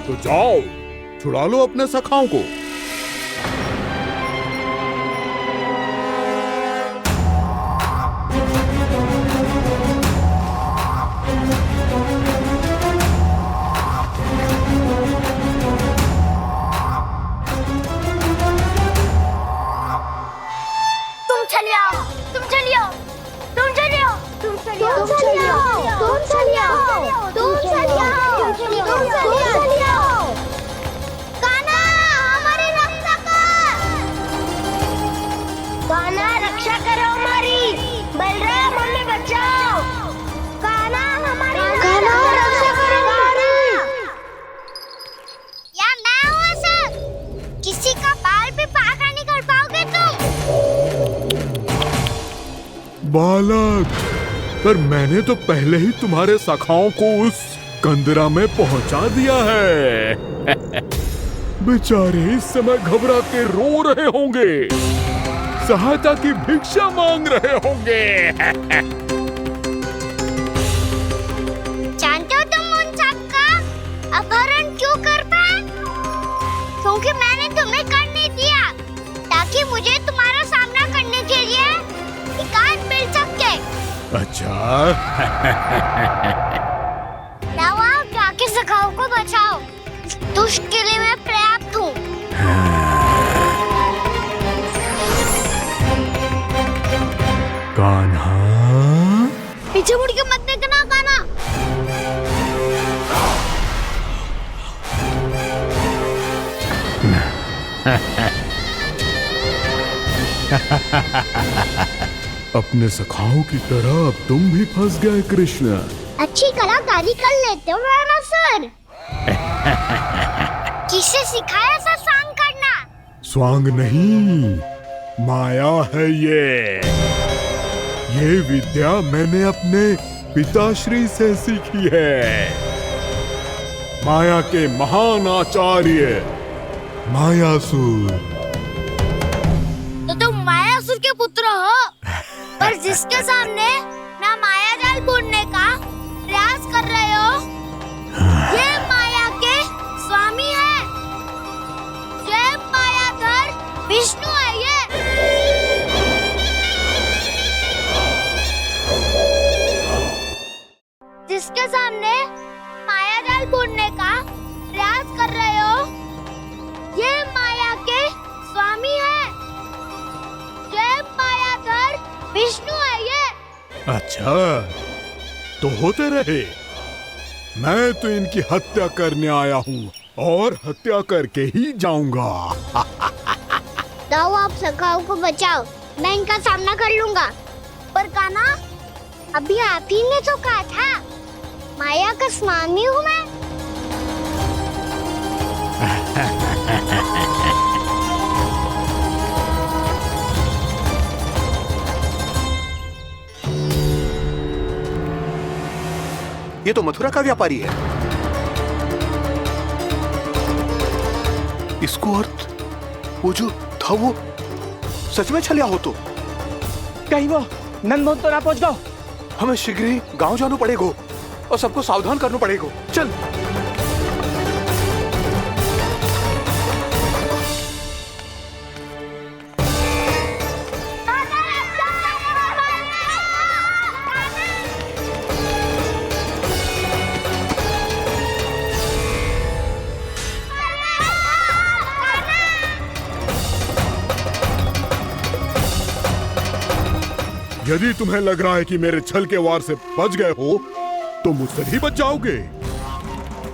तो जाओ, छुड़ा लो अपने सखाओं को। बालक, पर मैंने तो पहले ही तुम्हारे सखाओं को उस कंदरा में पहुंचा दिया है। बेचारे इस समय घबरा के रो रहे होंगे, सहायता की भिक्षा मांग रहे होंगे। जानते हो तुम उन सबका अपहरण क्यों कर पाए? क्योंकि मैंने तुम्हें कर नहीं दिया, ताकि मुझे तुम्हारा सामना करने के लिए हिकायत मिल सके। अच्छा। आओ, जाके सखाओं को बचाओ। दुष्ट के लिए मैं पर्याप्त हूँ। कान्हा, पीछे मुड़ के मत देखना कान्हा। अपने सखाओं की तरह अब तुम भी फंस गए कृष्ण। अच्छी कलाकारी कर लेते हो रावणासुर। किससे सिखाया ऐसा स्वांग करना? स्वांग नहीं, माया है ये विद्या मैंने अपने पिताश्री से सीखी है। माया के महान आचार्य मायासुर। तो तुम मायासुर के पुत्र हो, पर जिसके सामने ना माया जाल बुनने का प्रयास कर रहे हो, ये माया के स्वामी है। ये मायाधर विष्णु है। ये जिसके सामने माया जाल बुनने का प्रयास कर रहे हो, ये माया के स्वामी है। ये मायाधर विष्णु है। ये अच्छा, तो होते रहे। मैं तो इनकी हत्या करने आया हूँ और हत्या करके ही जाऊंगा। जाओ, आप सखाओं को बचाओ, मैं इनका सामना कर लूंगा। पर कान्हा, अभी आप ही ने तो कहा था माया का स्वामी हूँ मैं। ये तो मथुरा का व्यापारी है। इसको अर्थ वो जो था वो सच में छलिया हो तो कहीं वो नंदन तो ना पहुंच गो। हमें शीघ्र ही गांव जाना पड़ेगा और सबको सावधान करना पड़ेगा। चल। यदि तुम्हें लग रहा है कि मेरे छल के वार से बच गए हो, तो मुझसे भी बच जाओगे।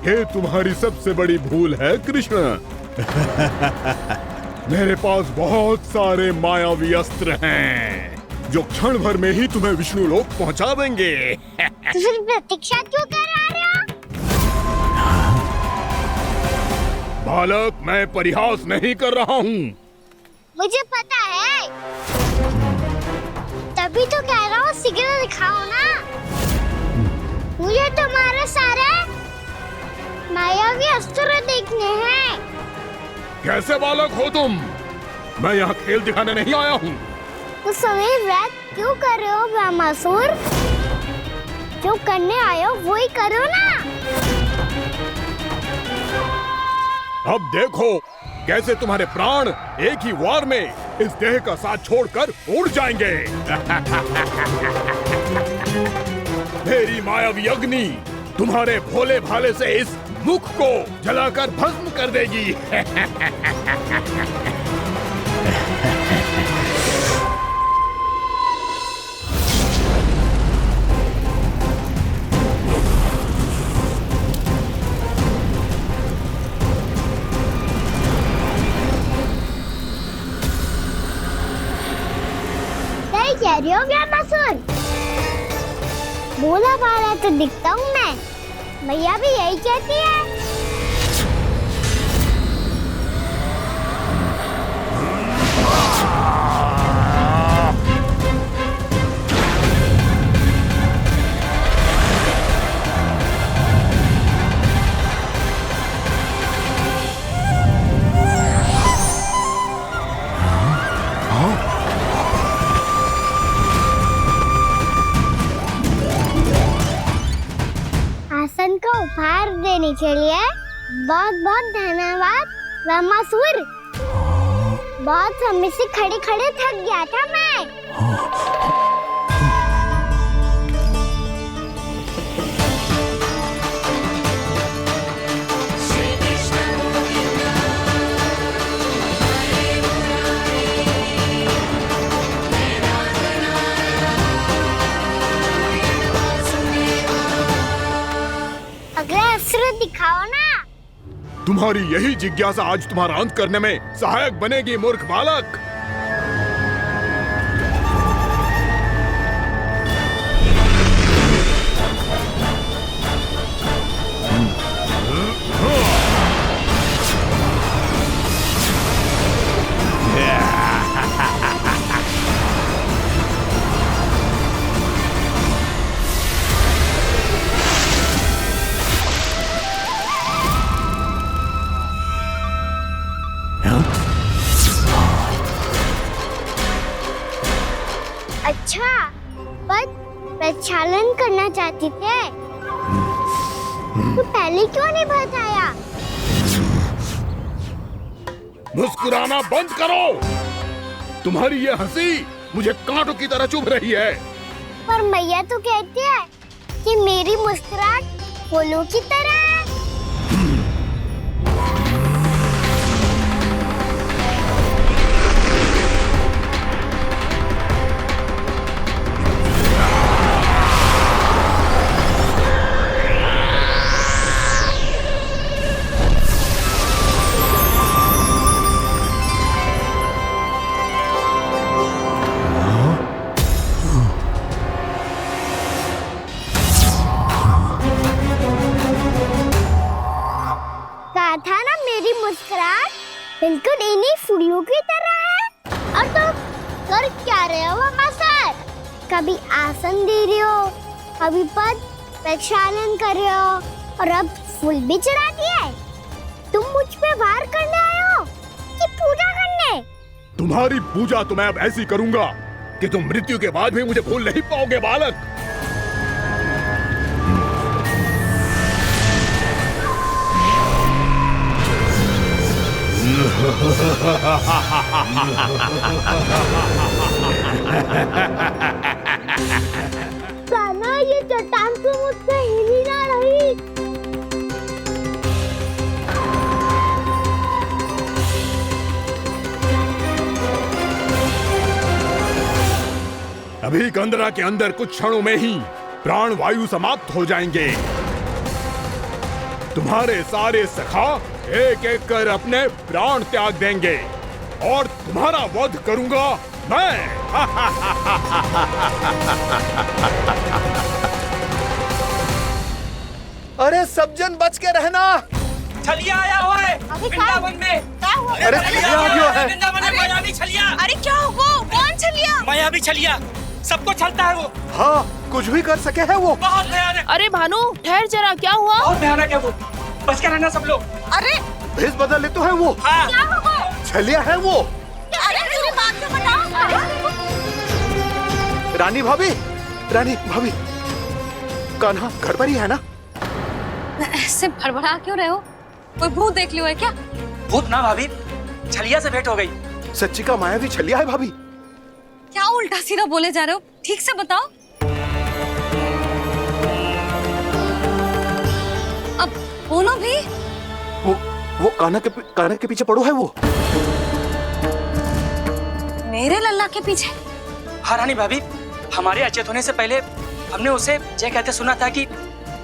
ये तुम्हारी सबसे बड़ी भूल है कृष्ण। मेरे पास बहुत सारे मायावी अस्त्र हैं, जो क्षण भर में ही तुम्हें विष्णु लोक पहुंचा देंगे। तो फिर प्रतीक्षा क्यों कर रहे हो? बालक, मैं परिहास नहीं कर रहा हूँ। मुझे पता है, तभी तो कह रहा हूँ शीघ्र दिखाओ ना। मुझे तुम्हारे सारे मायावी अस्त्र देखने हैं। कैसे बालक हो तुम? मैं यहाँ खेल दिखाने नहीं आया हूँ। उस समय वैद क्यों कर रहे हो ब्रह्मासुर? जो करने आए हो वो ही करो ना। अब देखो कैसे तुम्हारे प्राण एक ही वार में इस देह का साथ छोड़कर उड़ जाएंगे। मेरी मायावी अग्नि तुम्हारे भोले भाले से इस मुख को जलाकर भस्म कर देगी। कह रही हो व्यामासुर? भोला भाला तो दिखता हूँ मैं, भैया भी यही कहती है। आसन को उपहार देने के लिए बहुत बहुत धन्यवाद व्यामासुर। बहुत समय से खड़े खड़े थक गया था मैं। अगला अस्त्र दिखाओ ना। तुम्हारी यही जिज्ञासा आज तुम्हारा अंत करने में सहायक बनेगी मूर्ख बालक। अच्छा, पर प्रक्षालन करना चाहती थे तो पहले क्यों नहीं बताया? मुस्कुराना बंद करो। तुम्हारी ये हंसी मुझे कांटों की तरह चुभ रही है। पर मैया तो कहती है कि मेरी मुस्कुराहट फूलों की तरह है। था ना मेरी मुस्कुराहट बिल्कुल इन्हीं फूलों की तरह है। और तो कर क्या रहे हो व्यामासुर? कभी आसन दे रहे हो, कभी पद प्रक्षालन कर रहे हो और अब फूल भी चढ़ा दिए। तुम मुझ पे वार करने आए हो कि पूजा करने? तुम्हारी पूजा तो मैं अब ऐसी करूंगा कि तुम मृत्यु के बाद भी मुझे भूल नहीं पाओगे बालक। साना, ये चट्टान तो मुझसे हिल ही ना रही। अभी कंदरा के अंदर कुछ क्षणों में ही प्राण वायु समाप्त हो जाएंगे। तुम्हारे सारे सखा एक एक कर अपने प्राण त्याग देंगे और तुम्हारा वध करूंगा मैं। अरे सब जन बच के रहना। छलिया आया हुआ है वृंदावन में। अरे छलिया आ गया है। वृंदावन में मायावी छलिया। अरे क्या हुआ? कौन छलिया? मायावी छलिया सबको छलता है वो। हाँ, कुछ भी कर सके है वो। बहुत भयानक। अरे भानु ठहर जरा, क्या हुआ? बहुत भयानक है वो, बच के रहना सब लोग। अरे भेष बदल ले तो है वो। हाँ। क्या हुआ? छलिया है वो। अरे मेरी बात तो बताओ। रानी भाभी, रानी भाभी, कान्हा घर पर ही है ना? ऐसे भड़बड़ा क्यों रहे हो? कोई भूत देख लियो है क्या? भूत ना भाभी, छलिया से भेंट हो गई। सच्ची का मायावी छलिया है भाभी। क्या उल्टा सीधा बोले जा रहे हो? ठीक से बताओ। अब बोलो भी। वो काना के पीछे पड़ो है वो। मेरे लल्ला के पीछे? हाँ रानी भाभी, हमारे अचेत होने से पहले हमने उसे ये कहते सुना था कि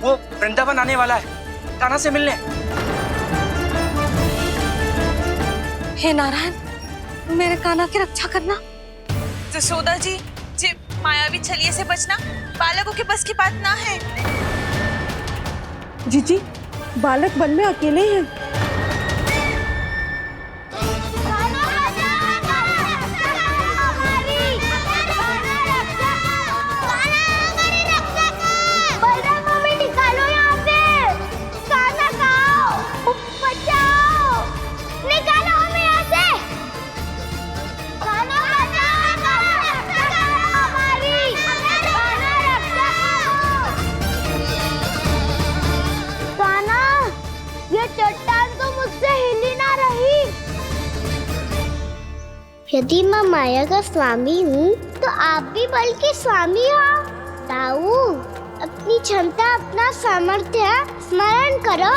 वो वृंदावन आने वाला है कान्हा से मिलने। हे नारायण, मेरे कान्हा की रक्षा करना। जसोदा जी, मायावी छलिए से बचना बालकों के बस की बात ना है। जीजी, बालक वन में अकेले हैं। यदि मैं माया का स्वामी हूँ तो आप भी बल के स्वामी हो। ताऊ, अपनी क्षमता, अपना सामर्थ्य स्मरण करो।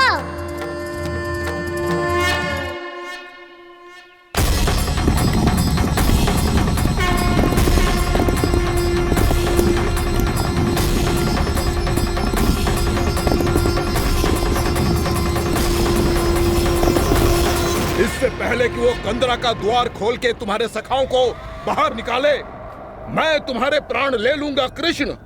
इससे पहले कि वो कंदरा का द्वार खोल के तुम्हारे सखाओं को बाहर निकाले, मैं तुम्हारे प्राण ले लूंगा कृष्ण।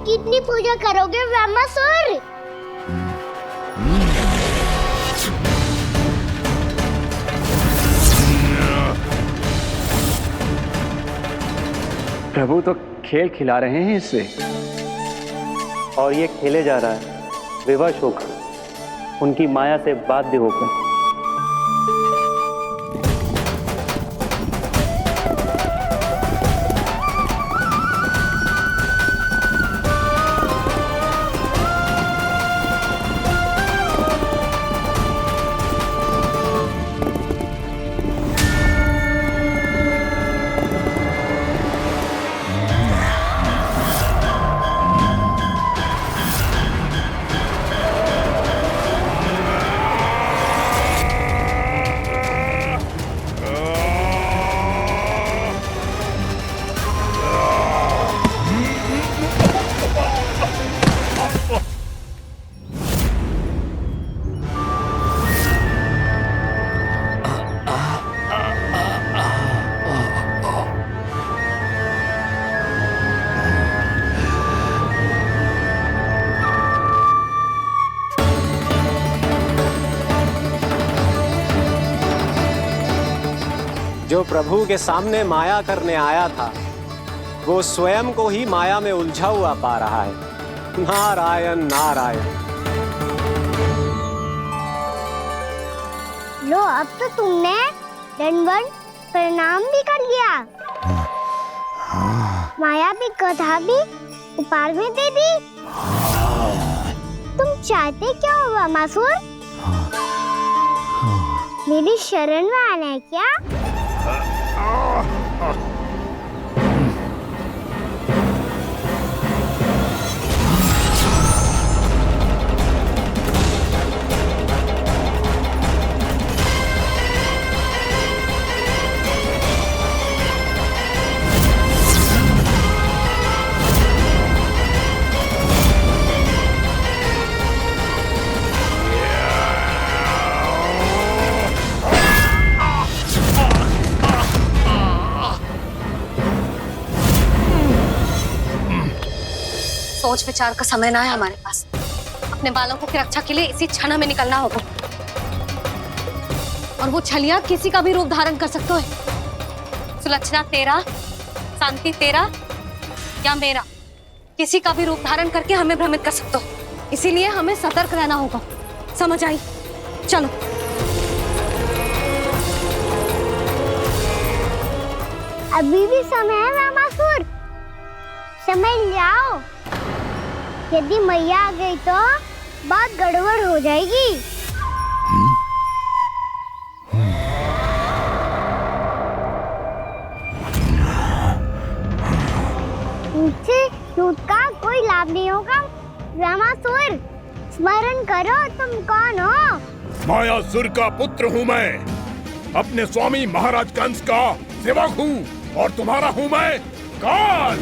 कितनी पूजा करोगे ब्रह्मासुर? प्रभु तो खेल खिला रहे हैं इससे, और ये खेले जा रहा है विवश होकर, उनकी माया से बाध्य होकर। जो प्रभु के सामने माया करने आया था, वो स्वयं को ही माया में उलझा हुआ पा रहा है। नारायण नारायण। लो, अब तो तुमने दंडवत प्रणाम भी कर लिया, माया भी, कथा भी, उपहार भी दे दी। तुम चाहते क्या हो ब्रह्मासुर? मेरी शरण में आना है क्या? सोच विचार का समय ना है हमारे पास। अपने बालकों की रक्षा के लिए इसी क्षण हमें निकलना होगा। और वो छलिया किसी का भी रूप धारण कर सकते हैं। सुलक्षणा तेरा, शांति तेरा या मेरा, किसी का भी रूप धारण करके हमें भ्रमित कर सकते हो। इसीलिए हमें सतर्क रहना होगा। समझ आई? चलो। अभी भी समय है रामासुर, समझ जाओ। यदि मैया आ गई तो बात गड़बड़ हो जाएगी। मुझसे झूठ का कोई लाभ नहीं होगा। रामासुर, स्मरण करो तुम कौन हो। मायासुर का पुत्र हूँ मैं, अपने स्वामी महाराज कंस का सेवक हूँ, और तुम्हारा हूँ मैं काल।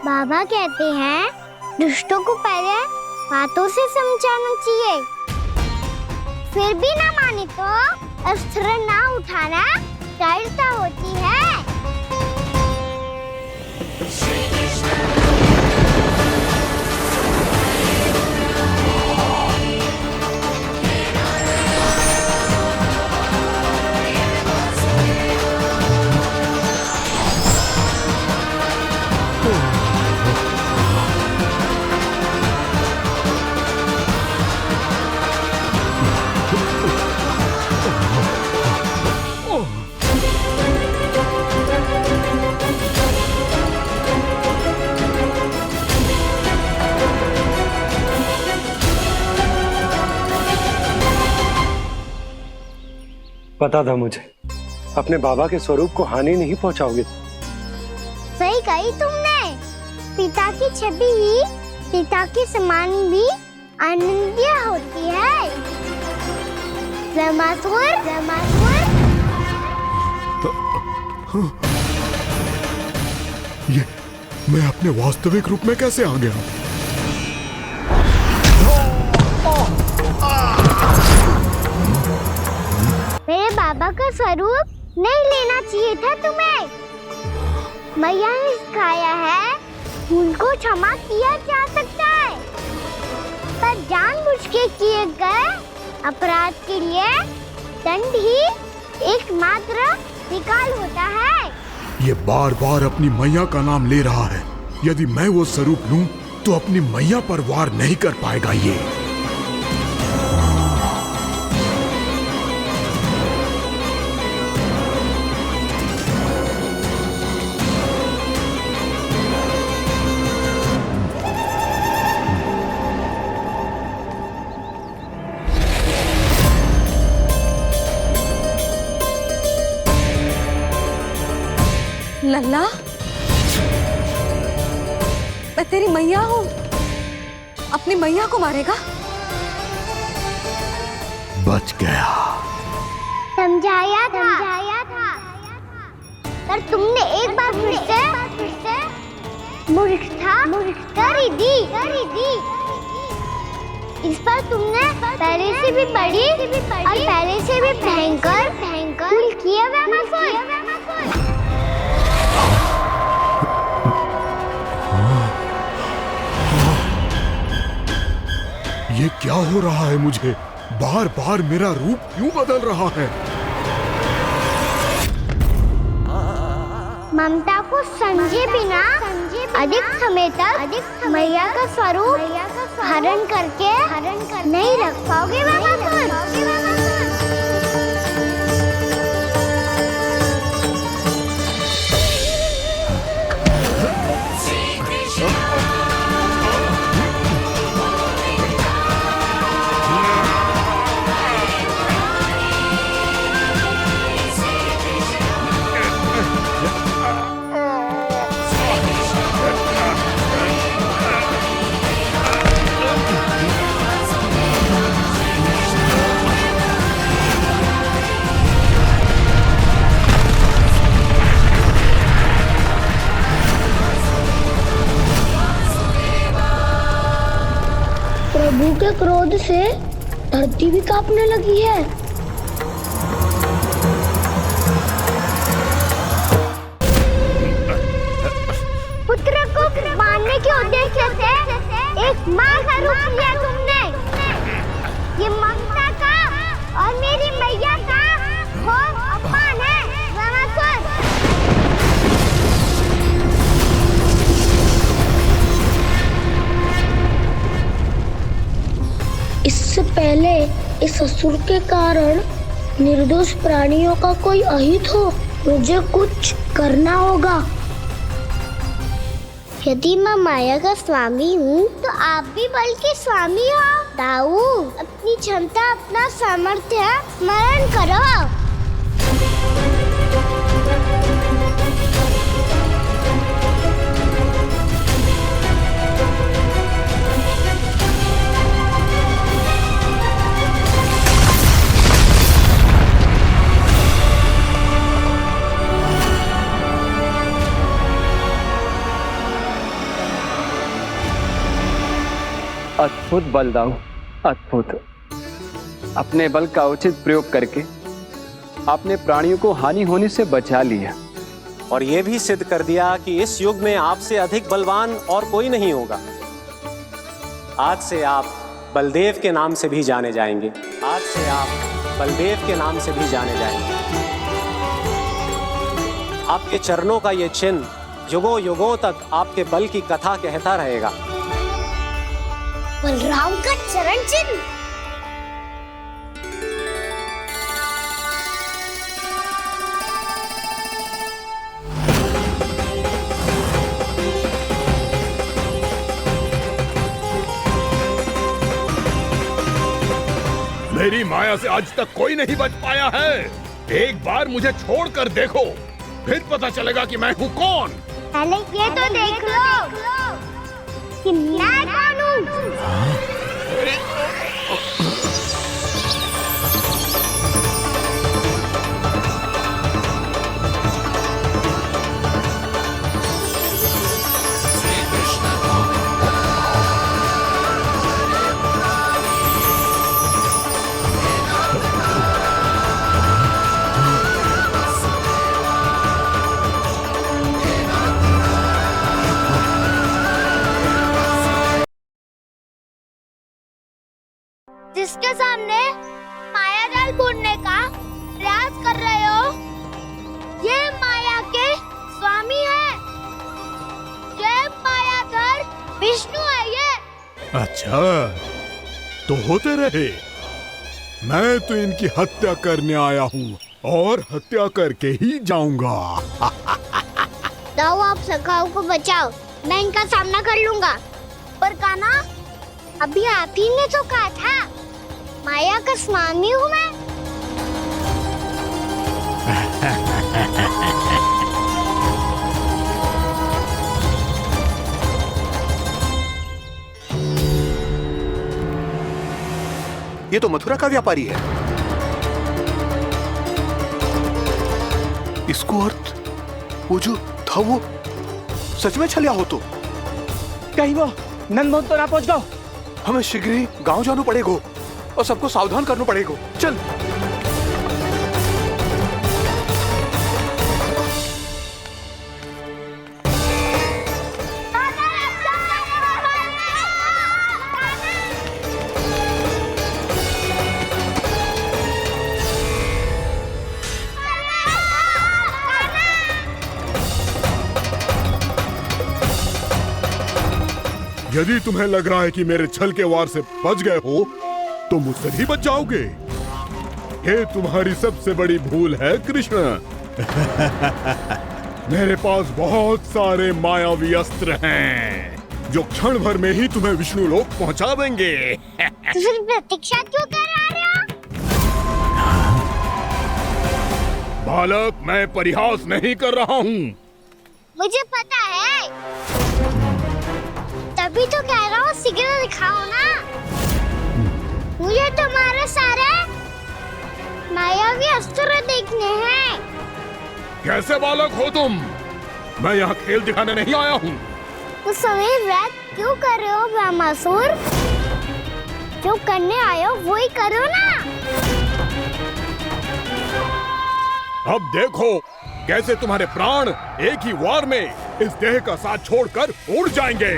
बाबा कहते हैं दुष्टों को पहले बातों से समझाना चाहिए, फिर भी ना माने तो अस्त्र ना उठाना कायरता होती है। पता था मुझे, अपने बाबा के स्वरूप को हानि नहीं पहुंचाओगे। सही कही तुमने। पिता की छवि ही पिता के समान भी आनंदीय होती है। रामासुर, रामासुर। ये मैं अपने वास्तविक रूप में कैसे आ गया? मेरे बाबा का स्वरूप नहीं लेना चाहिए था तुम्हें। मैया ने सिखाया है भूल को क्षमा किया जा सकता है, पर जानबूझ के किए गए अपराध के लिए दंड ही एकमात्र विकल्प होता है। ये बार बार अपनी मैया का नाम ले रहा है। यदि मैं वो स्वरूप लूं तो अपनी मैया पर वार नहीं कर पाएगा ये। लल्ला, मैं तेरी मैया हूँ, अपनी मैया को मारेगा? बच गया। समझाया था, पर तुमने एक बार फिर से मूर्खता कर ही दी। इस पर तुमने पहले से भी बड़ी और पहले से भी भयंकर भूल किया रामासुर। ये क्या हो रहा है मुझे? बार बार मेरा रूप क्यों बदल रहा है? ममता को समझे बिना अधिक समय तक मैया का स्वरूप हरण करके नहीं रख पाओगे रामासुर। के क्रोध से धरती भी कांपने लगी है। पुत्र को मारने के उद्देश्य से एक माँ का रूप लिया तुमने। ये ममता का और मेरी मैया का घोर अपमान है रावणासुर। इससे पहले इस असुर के कारण निर्दोष प्राणियों का कोई अहित हो, मुझे कुछ करना होगा। यदि मैं माया का स्वामी हूँ तो आप भी बल के स्वामी हो। दाऊ, अपनी क्षमता अपना सामर्थ्य स्मरण करो। अद्भुत बल दाऊ, अद्भुत। अपने बल का उचित प्रयोग करके आपने प्राणियों को हानि होने से बचा लिया और ये भी सिद्ध कर दिया कि इस युग में आपसे अधिक बलवान और कोई नहीं होगा। आज से आप बलदेव के नाम से भी जाने जाएंगे। आज से आप बलदेव के नाम से भी जाने जाएंगे। आपके चरणों का ये चिन्ह युगों युगों तक आपके बल की कथा कहता रहेगा। बलराम का चरण चिन्ह। मेरी माया से आज तक कोई नहीं बच पाया है। एक बार मुझे छोड़कर देखो, फिर पता चलेगा कि मैं हूँ कौन। पहले ये तो देख लो कि मैं कौन हूँ। जिसके सामने माया जाल बुनने का प्रयास कर रहे हो, ये माया के स्वामी है। ये मायाधर विष्णु है ये। अच्छा, तो होते रहे। मैं तो इनकी हत्या करने आया हूँ और हत्या करके ही जाऊंगा। दाऊ, आप सखाओ को बचाओ, मैं इनका सामना कर लूंगा। पर कान्हा, अभी आप ही ने तो कहा था माया का स्वामी हूँ मैं। ये तो मथुरा का व्यापारी है। इसको अर्थ वो जो था वो सच में छलिया हो तो कहीं वो नंदमोहन तो ना पहुंच गओ। हमें शीघ्र ही गांव जाना पड़ेगा और सबको सावधान करना पड़ेगा। चल। यदि तुम्हें लग रहा है कि मेरे छल के वार से बच गए हो तो मुझसे भी बच जाओगे। ये तुम्हारी सबसे बड़ी भूल है कृष्ण। मेरे पास बहुत सारे मायावी अस्त्र हैं जो क्षण भर में ही तुम्हें विष्णु लोक पहुंचा देंगे। तो फिर प्रतीक्षा क्यों कर रहे हो? बालक, मैं परिहास नहीं कर रहा हूँ। मुझे पता है, तभी तो कह रहा हूँ शीघ्र दिखाओ ना। मुझे तुम्हारे सारे मायावी अस्त्र देखने हैं। कैसे बालक हो तुम? मैं यहाँ खेल दिखाने नहीं आया हूँ। उस समय व्रत क्यों कर रहे हो ब्रह्मासुर? जो करने आए हो वही करो ना। अब देखो कैसे तुम्हारे प्राण एक ही वार में इस देह का साथ छोड़कर उड़ जाएंगे।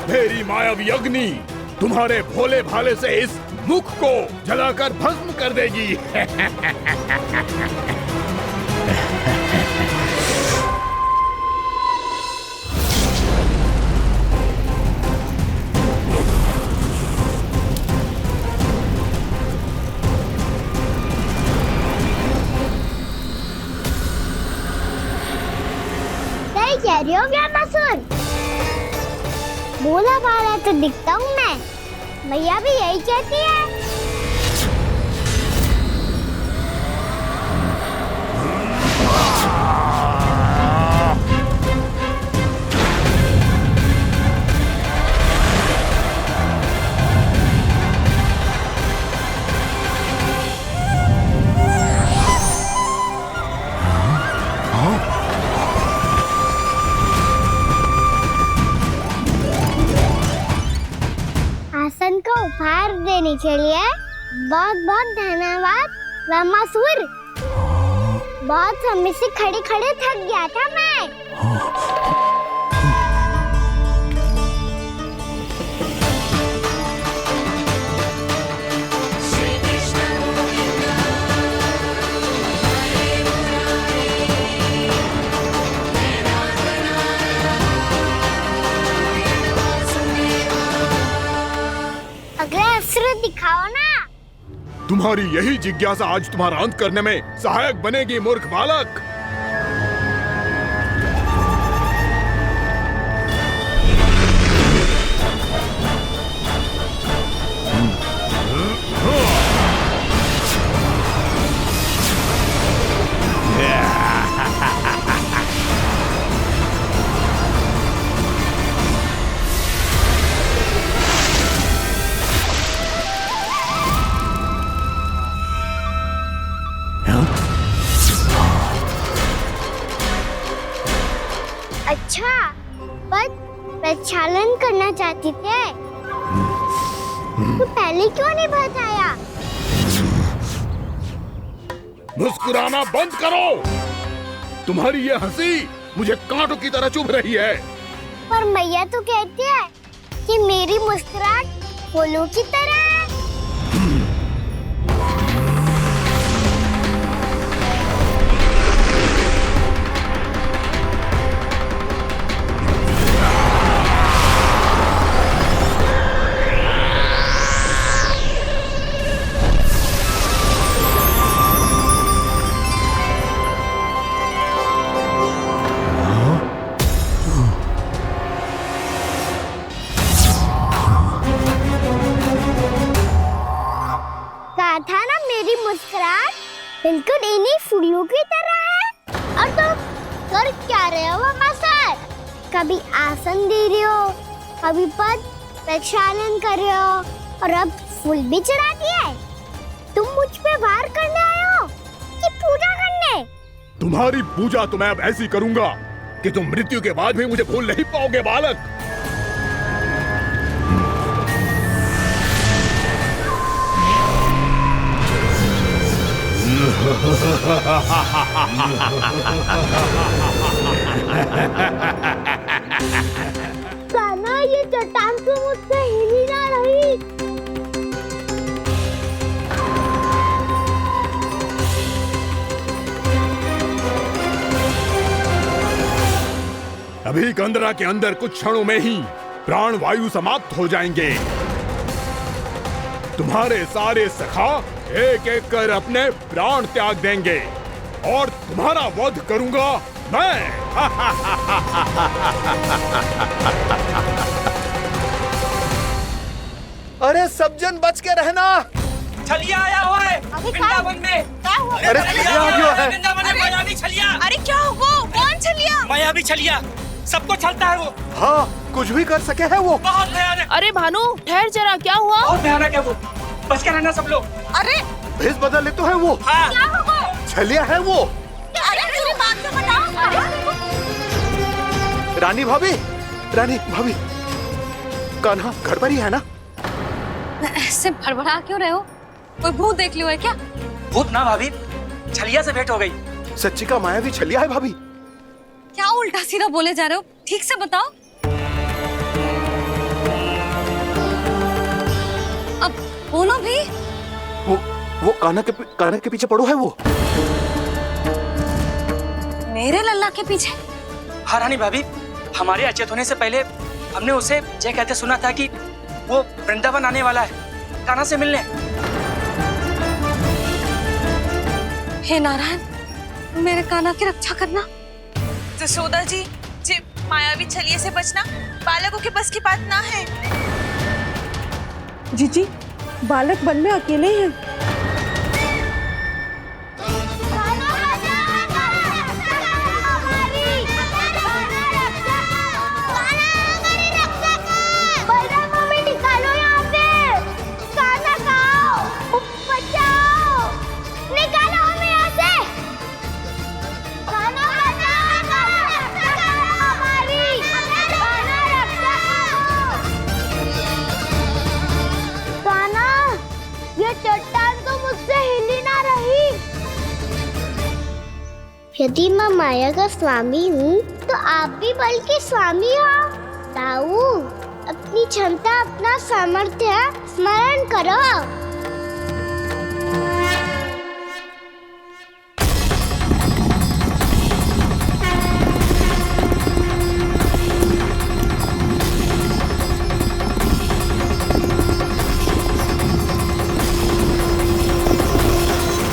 मेरी मायावी अग्नि तुम्हारे भोले भाले से इस मुख को जलाकर भस्म कर देगी। कह रही हो व्यापासुर? भोला भाला तो दिखता हूँ मैं, मैया भी यही कहती है। आसन को उपहार देने के लिए बहुत बहुत धन्यवाद रामासुर। बहुत समय से खड़े खड़े थक गया था मैं। अगला अस्त्र दिखाओ ना। तुम्हारी यही जिज्ञासा आज तुम्हारा अंत करने में सहायक बनेगी मूर्ख बालक। अच्छा, पर प्रक्षालन करना चाहती थे तो पहले क्यों नहीं बताया? मुस्कुराना बंद करो। तुम्हारी ये हंसी मुझे कांटों की तरह चुभ रही है। पर मैया तो कहती है कि मेरी मुस्कुराहट फूलों की तरह है। था ना मेरी मुस्कुराहट बिल्कुल इन्हीं फूलों की तरह है। और तुम कर क्या रहे हो मास्टर? कभी आसन दे रहे हो, कभी पद प्रक्षालन कर रहे हो और अब फूल भी चढ़ा दिए। तुम मुझ पे वार करने आए हो कि पूजा करने? तुम्हारी पूजा तो मैं अब ऐसी करूंगा कि तुम मृत्यु के बाद भी मुझे भूल नहीं पाओगे बालक। कान्हा, ये चट्टान तो मुझसे हिल ही ना रही। अभी कंदरा के अंदर कुछ क्षणों में ही प्राण वायु समाप्त हो जाएंगे। तुम्हारे सारे सखा एक एक कर अपने प्राण त्याग देंगे और तुम्हारा वध करूंगा मैं। अरे सब जन बच के रहना। छलिया आया हुआ है वृंदावन में। अरे छलिया आ गया है वृंदावन में मायावी छलिया। अरे क्या हुआ? कौन छलिया? मायावी छलिया, सबको छलता है वो। हाँ, कुछ भी कर सके है वो। बहुत भयानक। अरे भानु, ठहर जरा, क्या हुआ? बहुत भयानक है वो, बच के रहना सब लोग। अरे भेष बदल ले तो है वो। हाँ। क्या हुआ? छलिया है वो। अरे मेरी बात तो बताओ। रानी भाभी, रानी भाभी, कान्हा घर पर ही है ना? ऐसे भड़बड़ा क्यों रहे हो? कोई भूत देख लियो है क्या? भूत ना भाभी, छलिया से भेंट हो गई। सच्ची का मायावी छलिया है भाभी। क्या उल्टा सीधा बोले जा रहे हो? ठीक से बताओ। अब बोलो भी। वो कान्हा के पीछे पड़ो है वो। मेरे लल्ला के पीछे? हाँ रानी भाभी, हमारे अचेत होने से पहले हमने उसे ये कहते सुना था कि वो वृंदावन आने वाला है कान्हा से मिलने। हे नारायण, मेरे कान्हा की रक्षा करना। जसोदा जी, जे मायावी छलिए से बचना बालकों के बस की बात ना है। जीजी, बालक वन में अकेले हैं। चट्टान तो मुझसे हिली ना रही। यदि मैं माया का स्वामी हूँ तो आप भी बल के स्वामी हो। ताऊ, अपनी क्षमता, अपना सामर्थ्य स्मरण करो।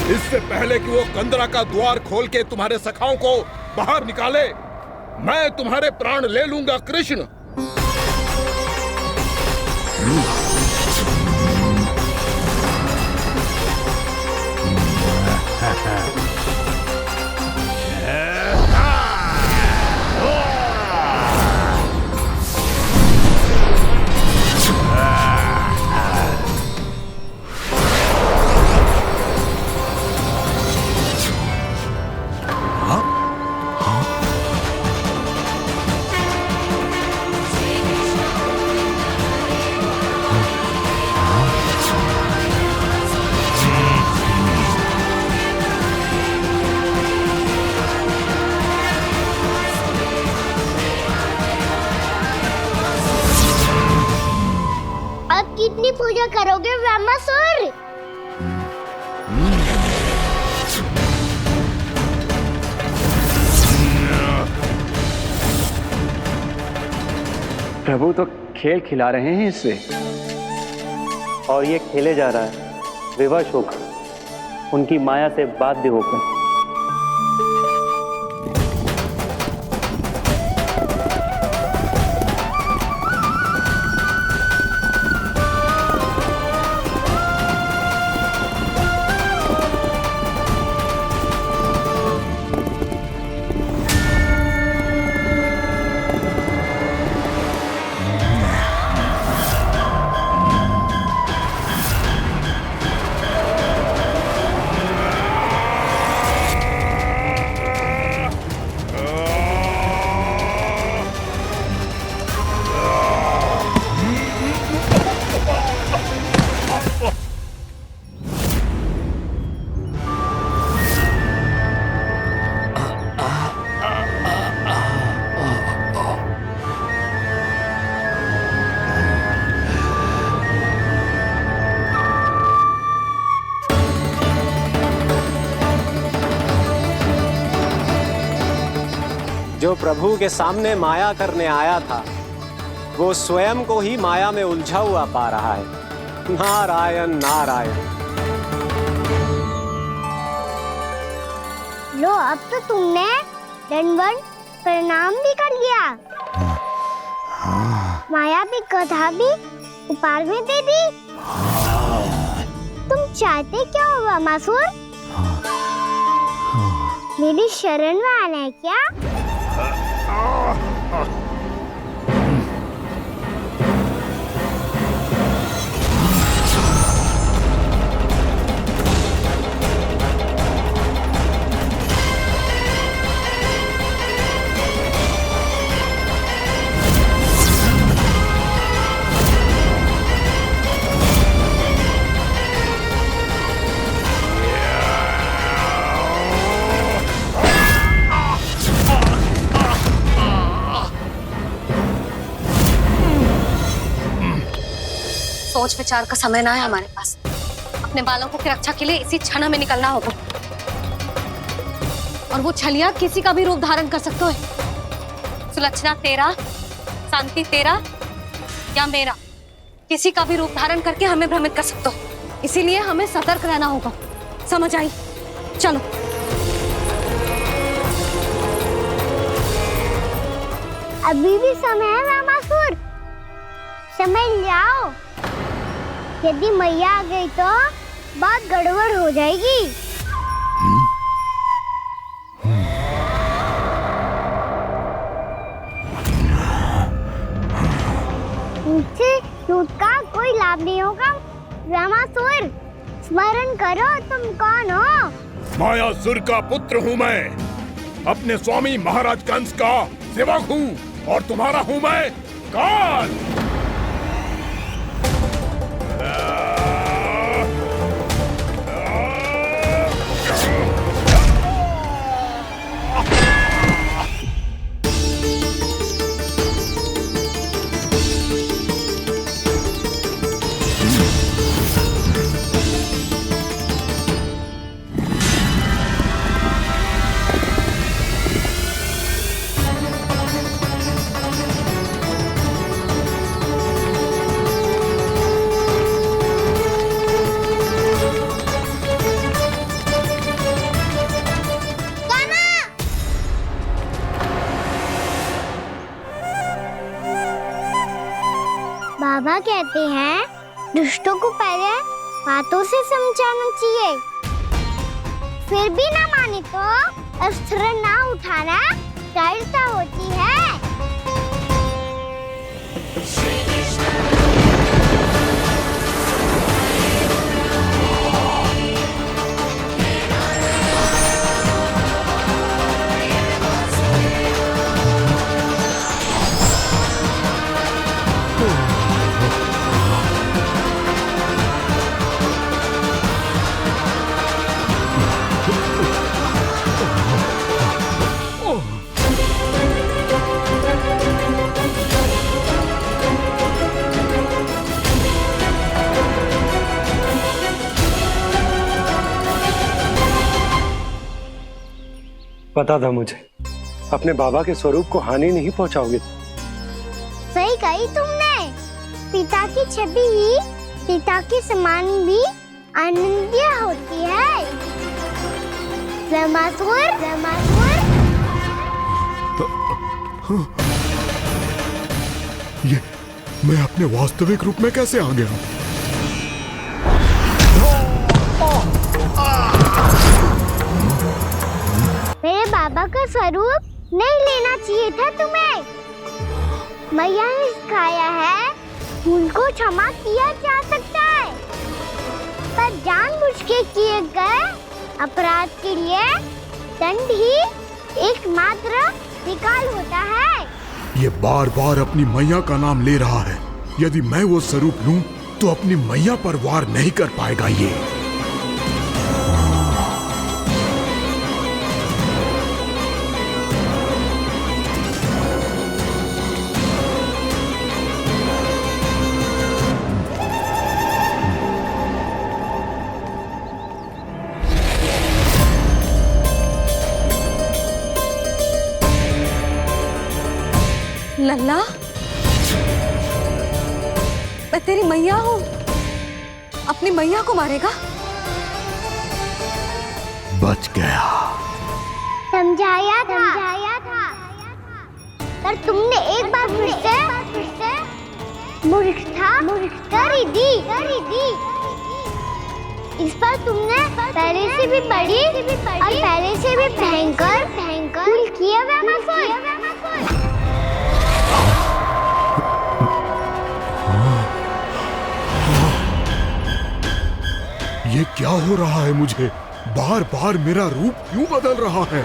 इससे पहले कि वो कंदरा का द्वार खोल के तुम्हारे सखाओं को बाहर निकाले, मैं तुम्हारे प्राण ले लूंगा कृष्ण। कितनी पूजा करोगे ब्रह्मासुर? प्रभु तो खेल खिला रहे हैं इससे, और ये खेले जा रहा है विवश होकर, उनकी माया से बाध्य होकर। जो प्रभु के सामने माया करने आया था, वो स्वयं को ही माया में उलझा हुआ पा रहा है। नारायण नारायण। लो, अब तो तुमने दंडवत प्रणाम भी कर लिया। माया भी कथा भी उपहार में दे दी। तुम चाहते क्या हो ब्रह्मासुर? मेरी शरण में आना है क्या? सोच विचार का समय ना है हमारे पास। अपने बालकों की रक्षा के लिए इसी क्षण हमें निकलना होगा। और वो छलिया किसी का भी रूप धारण कर सकते है। सुलक्षणा तेरा, शांति तेरा या मेरा, किसी का भी रूप धारण करके हमें भ्रमित कर सकते हो। इसीलिए हमें सतर्क रहना होगा। समझ आई? चलो। अभी भी समय है रामासुर, समझ जाओ। यदि मैया आ गई तो बात गड़बड़ हो जाएगी। मुझसे झूठ का कोई लाभ नहीं होगा। रामासुर, स्मरण करो तुम कौन हो। मायासुर का पुत्र हूँ मैं, अपने स्वामी महाराज कंस का सेवक हूँ, और तुम्हारा हूँ मैं काल। बाबा कहते हैं दुष्टों को पहले बातों से समझाना चाहिए, फिर भी ना माने तो अस्त्र ना उठाना दृढ़ता होती है। पता था मुझे, अपने बाबा के स्वरूप को हानि नहीं पहुंचाओगे। सही कही तुमने। पिता की छवि ही पिता के समान भी आनंदीय होती है। रामासुर, रामासुर। ये मैं अपने वास्तविक रूप में कैसे आ गया? मेरे बाबा का स्वरूप नहीं लेना चाहिए था तुम्हें। मैया ने सिखाया है भूल को क्षमा किया जा सकता है, पर जानबूझ के किए गए अपराध के लिए दंड ही एकमात्र विकल्प होता है। ये बार बार अपनी मैया का नाम ले रहा है। यदि मैं वो स्वरूप लूं तो अपनी मैया पर वार नहीं कर पाएगा ये। लल्ला, मैं तेरी मैया हूँ, अपनी मैया को मारेगा? बच गया। समझाया था, पर तुमने एक बार फिर से मूर्खता कर ही दी। इस पर तुमने पहले से भी बड़ी और पहले से भी भयंकर भूल किया रामासुर। ये क्या हो रहा है मुझे? बार बार मेरा रूप क्यों बदल रहा है?